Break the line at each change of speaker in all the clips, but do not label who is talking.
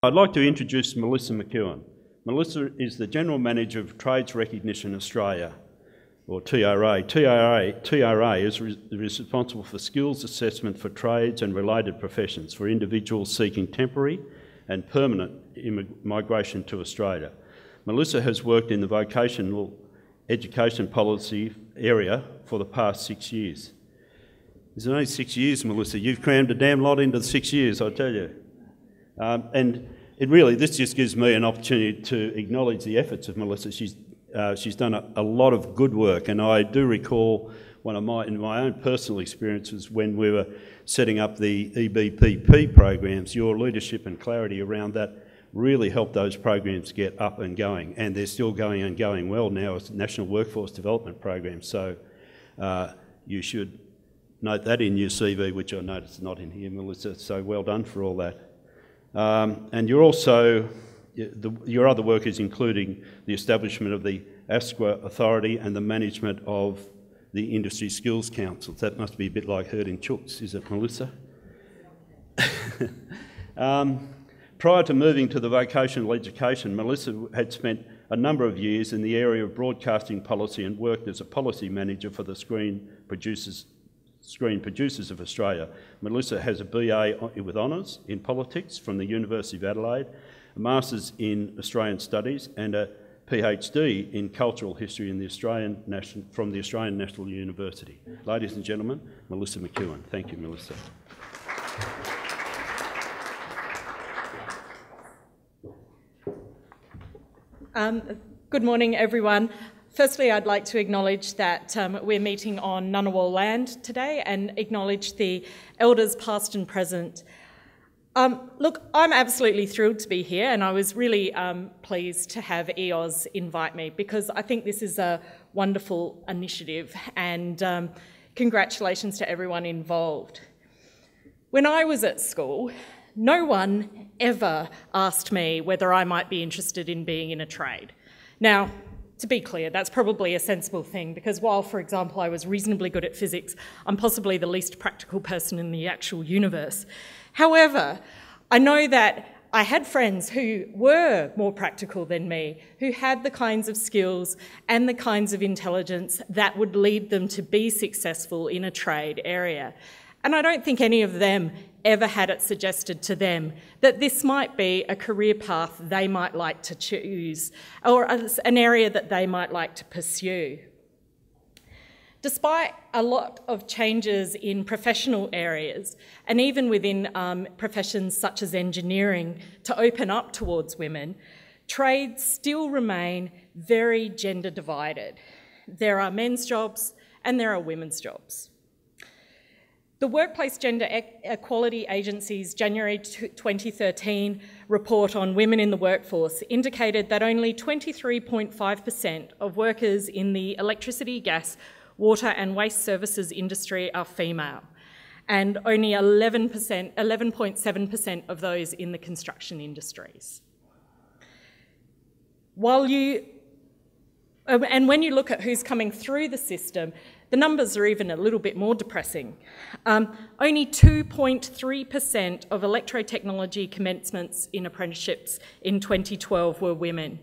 I'd like to introduce Melissa McEwen. Melissa is the General Manager of Trades Recognition Australia, or TRA. TRA is responsible for skills assessment for trades and related professions for individuals seeking temporary and permanent migration to Australia. Melissa has worked in the vocational education policy area for the past 6 years. It's only 6 years, Melissa. You've crammed a damn lot into the 6 years, I tell you. And this just gives me an opportunity to acknowledge the efforts of Melissa. She's done a lot of good work, and I do recall in my own personal experiences when we were setting up the EBPP programs, your leadership and clarity around that really helped those programs get up and going, and they're still going and going well now as National Workforce Development Programs. So you should note that in your CV, which I notice is not in here, Melissa, so well done for all that. And you're also, your other work is including the establishment of the ASQA Authority and the management of the Industry Skills Councils. That must be a bit like herding chooks, is it, Melissa? Prior to moving to the vocational education, Melissa had spent a number of years in the area of broadcasting policy and worked as a policy manager for the Screen Producers of Australia. Melissa has a BA with honours in politics from the University of Adelaide, a Masters in Australian Studies and a PhD in Cultural History from the Australian National University. Ladies and gentlemen, Melissa McEwen. Thank you, Melissa.
Good morning, everyone. Firstly, I'd like to acknowledge that we're meeting on Ngunnawal land today and acknowledge the elders past and present. Look, I'm absolutely thrilled to be here, and I was really pleased to have EOS invite me because I think this is a wonderful initiative, and congratulations to everyone involved. When I was at school, no one ever asked me whether I might be interested in being in a trade. Now, to be clear, that's probably a sensible thing because while, for example, I was reasonably good at physics, I'm possibly the least practical person in the actual universe. However, I know that I had friends who were more practical than me, who had the kinds of skills and the kinds of intelligence that would lead them to be successful in a trade area. And I don't think any of them ever had it suggested to them that this might be a career path they might like to choose or an area that they might like to pursue. Despite a lot of changes in professional areas and even within professions such as engineering to open up towards women, trades still remain very gender divided. There are men's jobs and there are women's jobs. The Workplace Gender Equality Agency's January 2013 report on women in the workforce indicated that only 23.5% of workers in the electricity, gas, water and waste services industry are female, and only 11.7% of those in the construction industries. When you look at who's coming through the system, the numbers are even a little bit more depressing. Only 2.3% of electrotechnology commencements in apprenticeships in 2012 were women.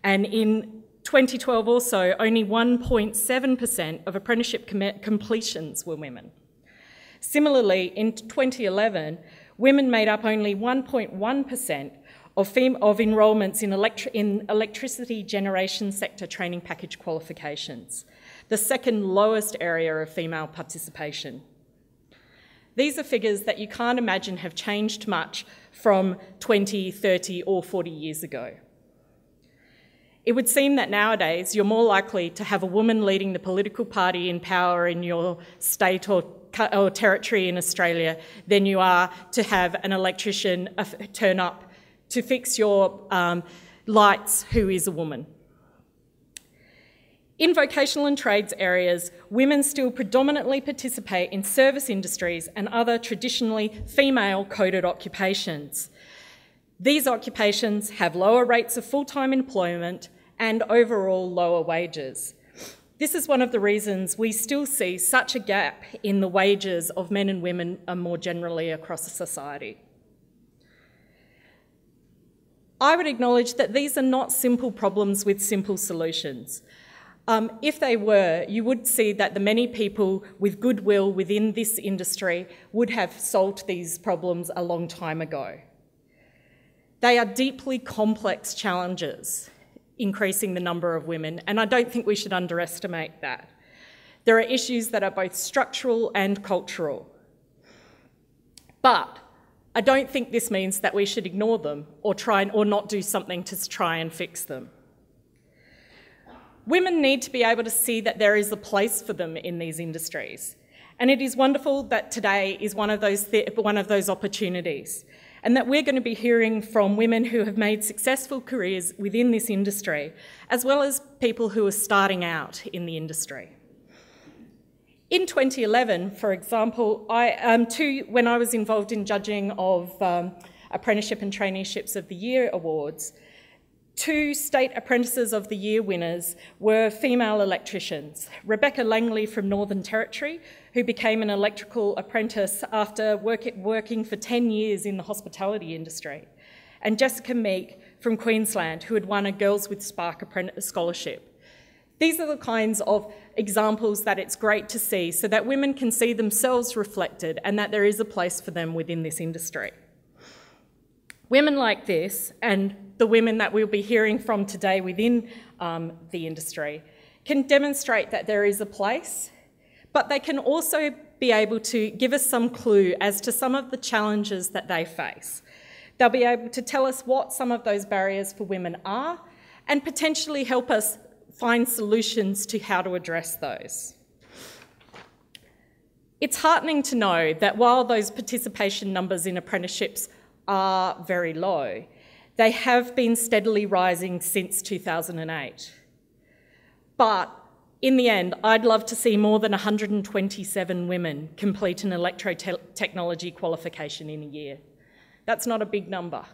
And in 2012 also, only 1.7% of apprenticeship completions were women. Similarly, in 2011, women made up only 1.1% of enrolments in electricity generation sector training package qualifications, the second lowest area of female participation. These are figures that you can't imagine have changed much from 20, 30 or 40 years ago. It would seem that nowadays you're more likely to have a woman leading the political party in power in your state or territory in Australia than you are to have an electrician turn up to fix your lights who is a woman. In vocational and trades areas, women still predominantly participate in service industries and other traditionally female-coded occupations. These occupations have lower rates of full-time employment and overall lower wages. This is one of the reasons we still see such a gap in the wages of men and women more generally across society. I would acknowledge that these are not simple problems with simple solutions. If they were, you would see that the many people with goodwill within this industry would have solved these problems a long time ago. They are deeply complex challenges, increasing the number of women, and I don't think we should underestimate that. There are issues that are both structural and cultural. But I don't think this means that we should ignore them or not do something to try and fix them. Women need to be able to see that there is a place for them in these industries. And it is wonderful that today is one of those opportunities, and that we're going to be hearing from women who have made successful careers within this industry, as well as people who are starting out in the industry. In 2011, for example, when I was involved in judging of Apprenticeship and Traineeships of the Year awards, 2 State Apprentices of the Year winners were female electricians. Rebecca Langley from Northern Territory, who became an electrical apprentice after working for 10 years in the hospitality industry, and Jessica Meek from Queensland, who had won a Girls with Spark Apprentice Scholarship. These are the kinds of examples that it's great to see, so that women can see themselves reflected and that there is a place for them within this industry. Women like this, and the women that we'll be hearing from today within the industry, can demonstrate that there is a place, but they can also be able to give us some clue as to some of the challenges that they face. They'll be able to tell us what some of those barriers for women are and potentially help us find solutions to how to address those. It's heartening to know that while those participation numbers in apprenticeships are very low, they have been steadily rising since 2008. But in the end, I'd love to see more than 127 women complete an electrotechnology qualification in a year. That's not a big number.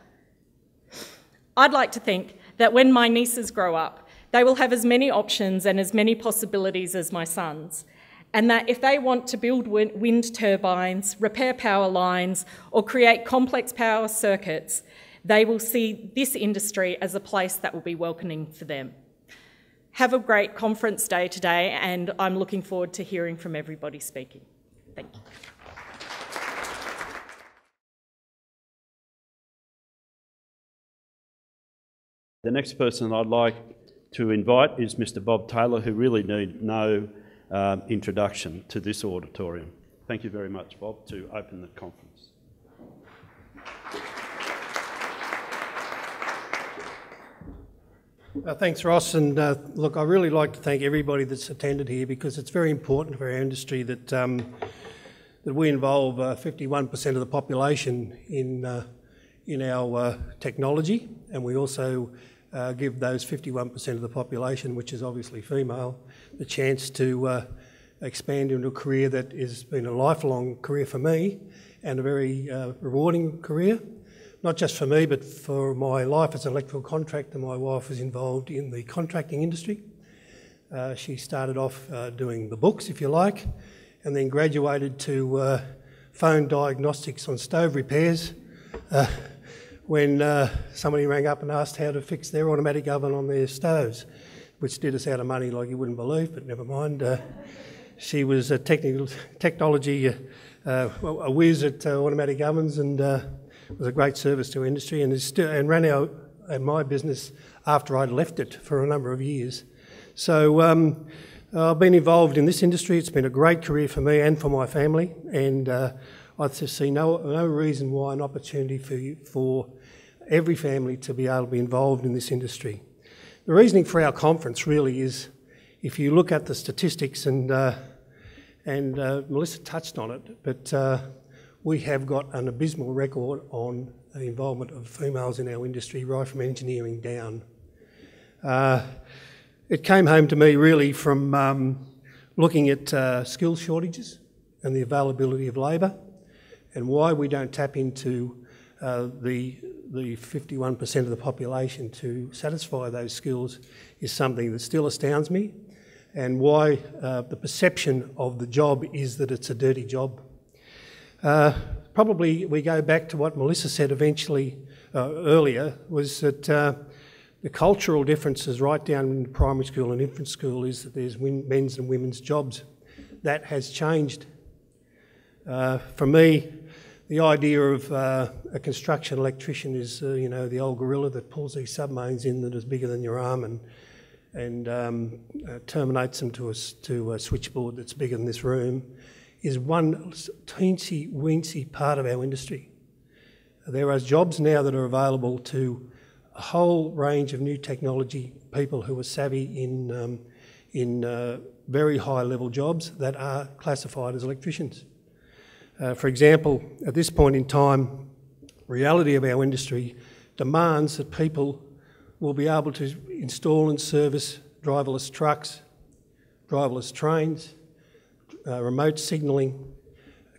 I'd like to think that when my nieces grow up, they will have as many options and as many possibilities as my sons, and that if they want to build wind turbines, repair power lines, or create complex power circuits, they will see this industry as a place that will be welcoming for them. Have a great conference day today, and I'm looking forward to hearing from everybody speaking. Thank you.
The next person I'd like to invite is Mr. Bob Taylor, who really need no introduction to this auditorium. Thank you very much, Bob, to open the conference.
Thanks, Ross, and look, I really like to thank everybody that's attended here, because it's very important for our industry that that we involve 51% of the population in our technology, and we also give those 51% of the population, which is obviously female, the chance to expand into a career that has been a lifelong career for me and a very rewarding career. Not just for me, but for my life as an electrical contractor. My wife was involved in the contracting industry. She started off doing the books, if you like, and then graduated to phone diagnostics on stove repairs when somebody rang up and asked how to fix their automatic oven on their stoves, which did us out of money like you wouldn't believe, but never mind. She was a technology, a whiz at automatic ovens, and was a great service to industry, and ran my business after I'd left it for a number of years. So I've been involved in this industry. It's been a great career for me and for my family, and I see no reason why an opportunity for every family to be able to be involved in this industry. The reasoning for our conference really is, if you look at the statistics, and Melissa touched on it, but we have got an abysmal record on the involvement of females in our industry, right from engineering down. It came home to me really from looking at skills shortages and the availability of labour, and why we don't tap into the 51% of the population to satisfy those skills is something that still astounds me, and why the perception of the job is that it's a dirty job. Probably we go back to what Melissa said eventually earlier was that the cultural differences right down in primary school and infant school is that there's men's and women's jobs. That has changed. For me, the idea of a construction electrician is, the old gorilla that pulls these submarines in that is bigger than your arm and terminates them to a switchboard that's bigger than this room, is one teensy-weensy part of our industry. There are jobs now that are available to a whole range of new technology, people who are savvy in very high-level jobs that are classified as electricians. For example, at this point in time, reality of our industry demands that people will be able to install and service driverless trucks, driverless trains, remote signalling,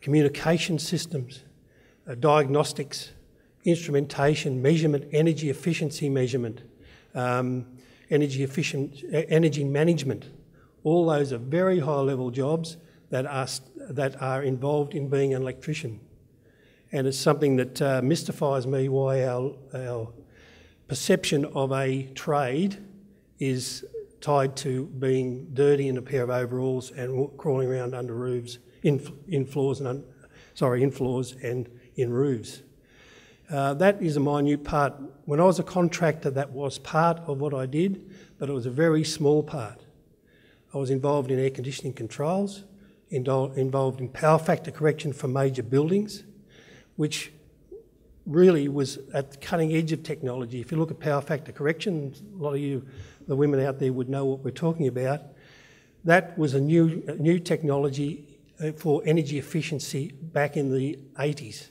communication systems, diagnostics, instrumentation, measurement, energy efficiency measurement, energy management. All those are very high-level jobs that are involved in being an electrician. And it's something that mystifies me why our perception of a trade is tied to being dirty in a pair of overalls and crawling around under roofs, in floors and in roofs. That is a minute part. When I was a contractor, that was part of what I did, but it was a very small part. I was involved in air conditioning controls, involved in power factor correction for major buildings, which really was at the cutting edge of technology. If you look at power factor correction, a lot of you, the women out there, would know what we're talking about. That was a new technology for energy efficiency back in the 80s.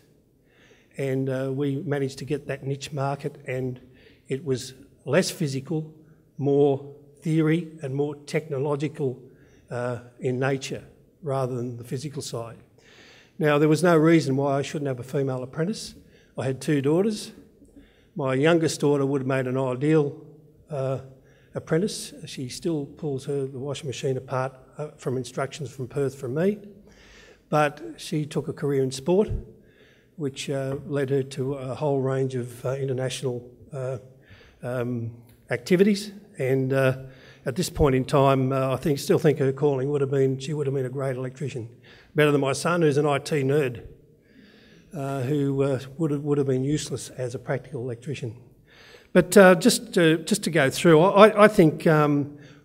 And we managed to get that niche market, and it was less physical, more theory and more technological in nature rather than the physical side. Now, there was no reason why I shouldn't have a female apprentice. I had 2 daughters. My youngest daughter would have made an ideal apprentice. She still pulls the washing machine apart from instructions from Perth from me. But she took a career in sport, which led her to a whole range of international activities. And at this point in time, I still think her calling she would have been a great electrician. Better than my son, who's an IT nerd, who would have been useless as a practical electrician. But just to go through, I think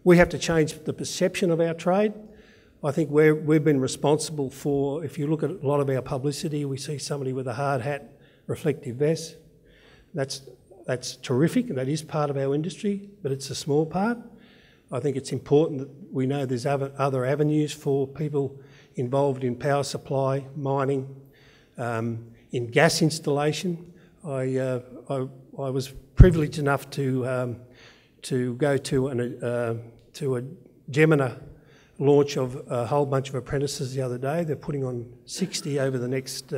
we have to change the perception of our trade. I think we've been responsible for, if you look at a lot of our publicity, we see somebody with a hard hat, reflective vest. That's terrific, and that is part of our industry, but it's a small part. I think it's important that we know there's other avenues for people involved in power supply, mining, in gas installation. I was privileged enough to go to a Gemini launch of a whole bunch of apprentices the other day. They're putting on 60 over the next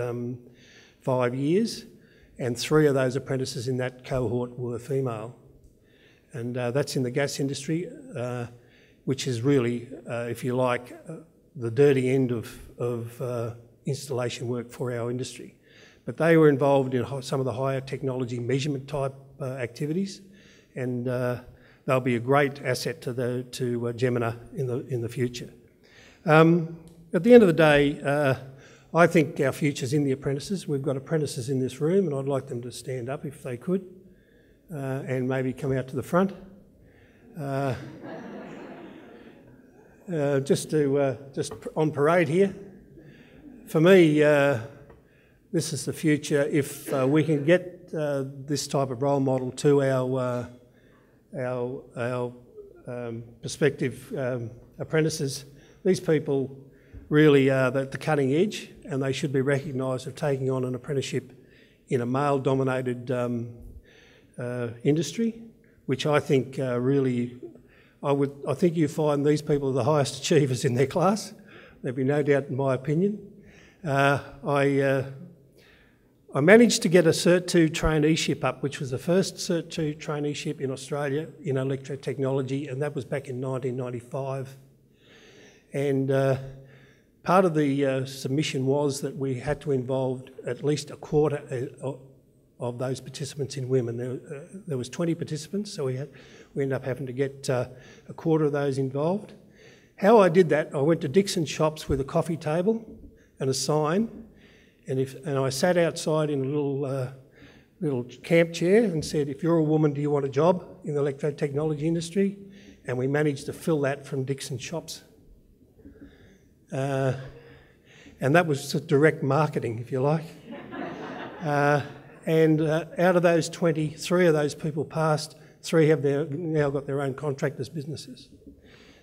5 years, and 3 of those apprentices in that cohort were female. And that's in the gas industry, which is really, if you like, the dirty end of installation work for our industry. But they were involved in some of the higher technology measurement type activities, and they'll be a great asset to Gemini in the future. At the end of the day, I think our future's in the apprentices. We've got apprentices in this room, and I'd like them to stand up if they could, and maybe come out to the front. Just on parade here. For me, this is the future. If we can get this type of role model to our prospective apprentices, these people really are at the cutting edge, and they should be recognised of taking on an apprenticeship in a male-dominated industry, which I think I think you find these people are the highest achievers in their class. There'd be no doubt in my opinion. I managed to get a Cert 2 traineeship up, which was the first Cert 2 traineeship in Australia in electrotechnology, and that was back in 1995. And part of the submission was that we had to involve at least a quarter of those participants in women. There was 20 participants, so we ended up having to get a quarter of those involved. How I did that, I went to Dixon Shops with a coffee table and a sign, and I sat outside in a little camp chair and said, if you're a woman, do you want a job in the electrotechnology industry? And we managed to fill that from Dixon Shops. And that was direct marketing, if you like. And out of those 20, 3 of those people passed, 3 have now got their own contractors' businesses.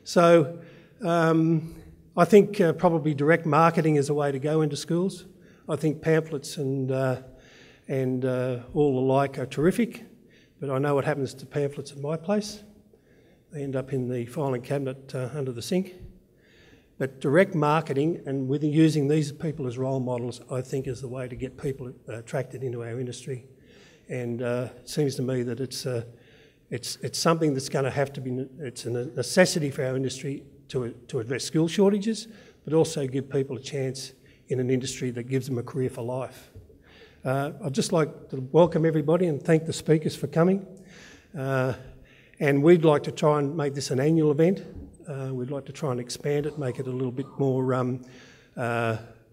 So I think probably direct marketing is a way to go into schools. I think pamphlets and all the like are terrific, but I know what happens to pamphlets at my place. They end up in the filing cabinet under the sink. But direct marketing and with using these people as role models, I think is the way to get people attracted into our industry. And it seems to me that it's something that's going to have to be, it's a necessity for our industry to address skill shortages, but also give people a chance in an industry that gives them a career for life. I'd just like to welcome everybody and thank the speakers for coming. And we'd like to try and make this an annual event. We'd like to try and expand it, make it a little bit more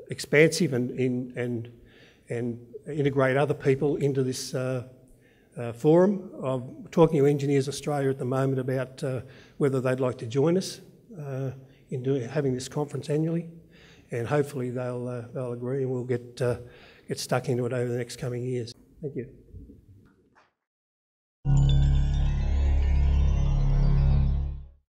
expansive and integrate other people into this forum. I'm talking to Engineers Australia at the moment about whether they'd like to join us in having this conference annually, and hopefully they'll agree and we'll get stuck into it over the next coming years. Thank you.